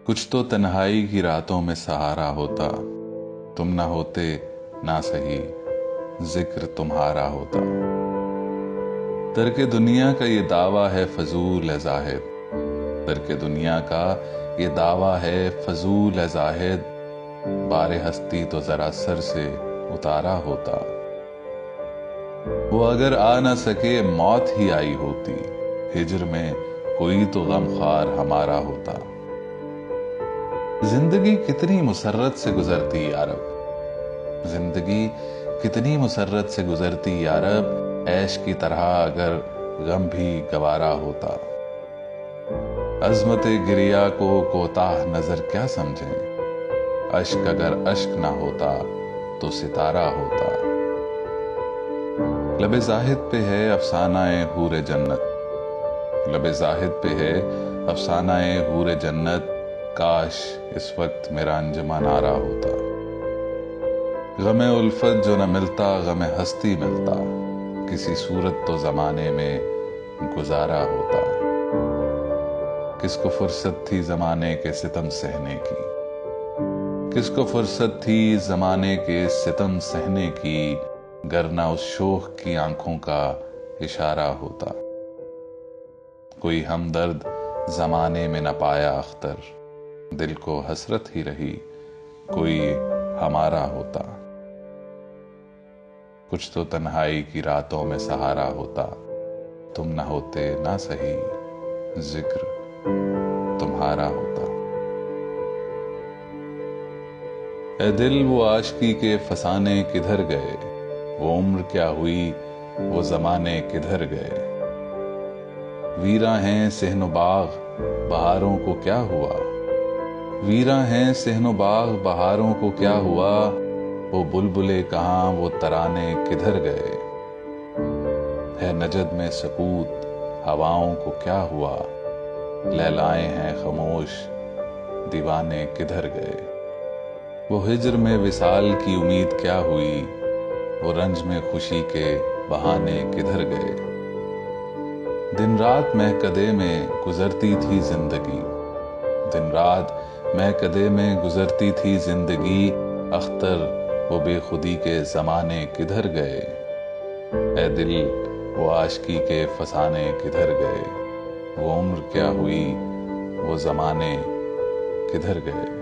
کچھ تو تنہائی کی راتوں میں سہارا ہوتا، تم نہ ہوتے نہ سہی ذکر تمہارا ہوتا۔ ترک دنیا کا یہ دعویٰ ہے فضول ہے زاہد، ترک دنیا کا یہ دعویٰ ہے فضول ہے زاہد، بار ہستی تو ذرا سر سے اتارا ہوتا۔ وہ اگر آ نہ سکے موت ہی آئی ہوتی، ہجر میں کوئی تو غم خوار ہمارا ہوتا۔ زندگی کتنی مسرت سے گزرتی یارب، زندگی کتنی مسرت سے گزرتی یارب، عیش کی طرح اگر غم بھی گوارا ہوتا۔ عظمت گریا کو کوتاہ نظر کیا سمجھیں، اشک اگر اشک نہ ہوتا تو ستارہ ہوتا۔ لب زاہد پہ ہے افسانہ حور جنت، لب زاہد پہ ہے افسانہ حور جنت، کاش اس وقت میرا انجمہ نارا ہوتا۔ غم الفت جو نہ ملتا غم ہستی ملتا، کسی صورت تو زمانے میں گزارا ہوتا۔ کس کو فرصت تھی زمانے کے ستم سہنے کی، کس کو فرصت تھی زمانے کے ستم سہنے کی، گر نہ اس شوخ کی آنکھوں کا اشارہ ہوتا۔ کوئی ہمدرد زمانے میں نہ پایا اختر، دل کو حسرت ہی رہی کوئی ہمارا ہوتا۔ کچھ تو تنہائی کی راتوں میں سہارا ہوتا، تم نہ ہوتے نہ سہی ذکر تمہارا ہوتا۔ اے دل وہ عاشقی کے فسانے کدھر گئے، وہ عمر کیا ہوئی وہ زمانے کدھر گئے۔ ویراں ہیں صحن و باغ بہاروں کو کیا ہوا، ویراں ہیں صحن و باغ بہاروں کو کیا ہوا، وہ بلبلے کہاں وہ ترانے کدھر گئے۔ ہے نجد میں سکوت ہواؤں کو کیا ہوا، لیلائیں ہیں خاموش دیوانے کدھر گئے۔ وہ ہجر میں وصال کی امید کیا ہوئی، وہ رنج میں خوشی کے بہانے کدھر گئے۔ دن رات مہکدے میں گزرتی تھی زندگی، دن رات مہکدے میں گزرتی تھی زندگی، اختر وہ بے خودی کے زمانے کدھر گئے۔ اے دل وہ عاشقی کے فسانے کدھر گئے، وہ عمر کیا ہوئی وہ زمانے کدھر گئے۔